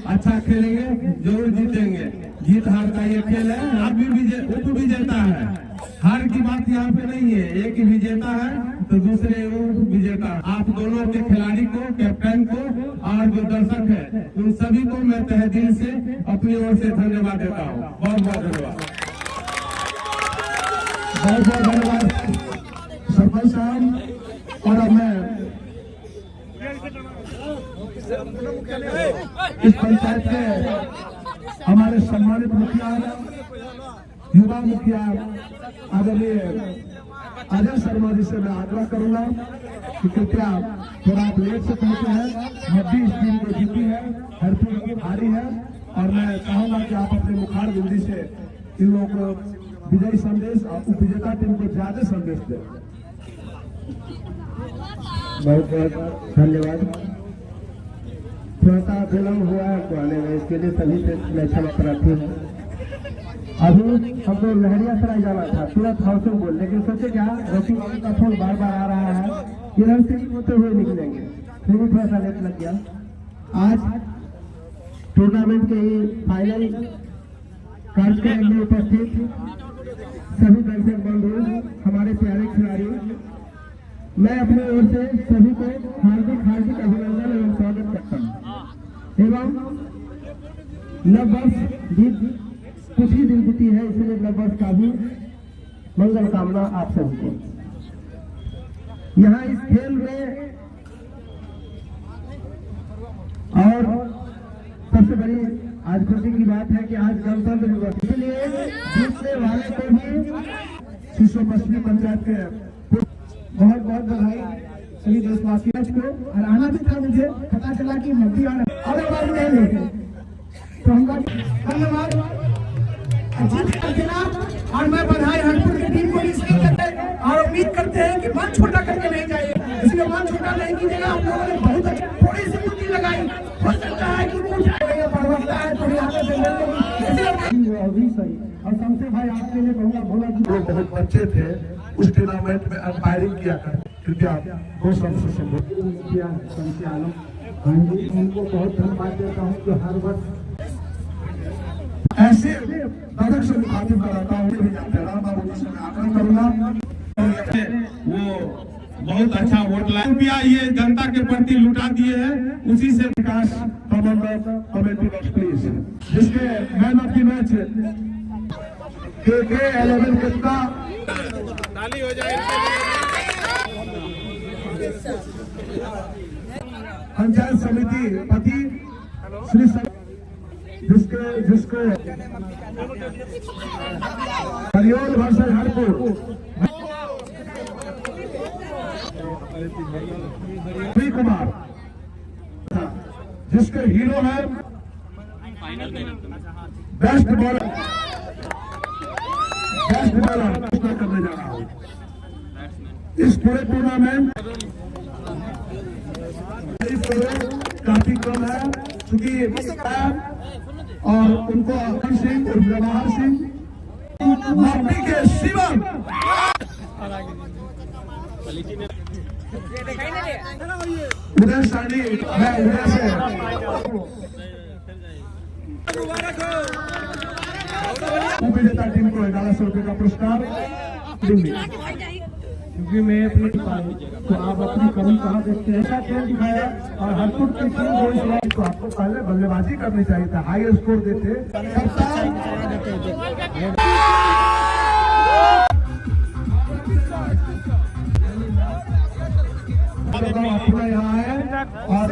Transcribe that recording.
अच्छा खेलेंगे, जरूर जीतेंगे। जीत हार का ये खेल है, आप भी उप विजेता है। हार की बात यहाँ पे नहीं है, एक ही विजेता है तो दूसरे उप विजेता। आप दोनों के खिलाड़ी को, कैप्टन को और जो दर्शक है उन सभी को मैं तहे दिल से अपनी ओर से धन्यवाद देता हूँ। बहुत बहुत धन्यवाद। बहुत बहुत धन्यवाद सरपंच साहब। और अब मैं इस पंचायत के हमारे सम्मानित मुखिया, युवा मुखिया आदरणीय अजय शर्मा जी से मैं आग्रह करूंगा कि कृपया थोड़ा आप लेट से पहुंचे हैं। मध्य इस टीम को जीती है, हरपुर की हारी है, और मैं चाहूंगा कि आप अपने मुखार बिंदी से इन लोगों को विजयी संदेश और उपविजेता टीम को ज्यादा संदेश दें। बहुत बहुत धन्यवाद। थोड़ा सा विलम्ब हुआ है आपको आने में, इसके लिए सभी से मैं क्षमा प्रार्थी हूँ। अभी हमको लहरिया सराय जाना था, तुरंत हाउसिंग बोल, लेकिन सोचे क्या रफी का फोन बार बार आ रहा है, इधर से होते हुए निकलेंगे, फिर भी थोड़ा सा लेट लग गया। आज टूर्नामेंट के ही फाइनल कार्यक्रम में उपस्थित सभी दर्शक बंधु, हमारे प्यारे खिलाड़ी, मैं अपनी ओर से सभी को हार्दिक हार्दिक अभिनंदन एवं स्वागत करता हूँ। एवं नववर्ष कुछ ही दिन बीती है, इसलिए नववर्ष का भी मंगल कामना आप सबको। यहाँ इस खेल में और सबसे बड़ी आज खुशी की बात है कि आज गणतंत्र दिवस, इसलिए जीतने वाले को भी शिशु पश्चिमी पंचायत के बहुत बहुत बधाई सभी देशवासियों को। और आना भी था, मुझे पता चला कि मोदी और बात नहीं लेते तो हम धन्यवाद और मैं बधाई हरपुर की टीम को इसलिए करते हैं और उम्मीद करते हैं कि मन छोटा करके नहीं जाए, इसलिए मन छोटा नहीं कीजिएगा। आप लोगों ने बहुत अच्छी थोड़ी सी बुद्धि लगाई, हो सकता है कि बढ़ता है थोड़ी आगे अभी सही। और सबसे भाई आपके लिए कहूँगा भोला जी, लोग बहुत बच्चे थे उस टूर्नामेंट में अंपायरिंग किया कर, कृपया दो शब्द से संबोधित किया। उनको बहुत धन्यवाद देता हूँ जो हर वर्ष ऐसे दर्शक से मुखातिब कराता हूँ। बाबू जी से मैं आग्रह करूंगा, वो बहुत अच्छा वोट लाए, रुपया ये जनता के प्रति लुटा दिए हैं, उसी से विकास कमेटी बॉक्स प्लीज, जिसके मैन ऑफ द मैच के 11 कितना ताली हो जाए। पंचायत समिति पति श्री जिसको हरिओल वर्सेस हरपुर कुमार, जिसके हीरो है बेस्ट बॉलर करने जा रहा हूँ इस पूरे टूर्नामेंट। काफी कम है क्योंकि और उनको अमन सिंह और जवाहर सिंह मप्पी के शिवम उदय सानी, मैं उदय से उपविजेता टीम को 1100 रुपये का पुरस्कार दूंगी। क्योंकि मैं अपनी तो आप अपनी कमी कहाँ देखते हैं। ऐसा खेल दिखाया और हरपुर की टीम को आपको पहले बल्लेबाजी करनी चाहिए था, हाई स्कोर देते। अपना यहाँ है और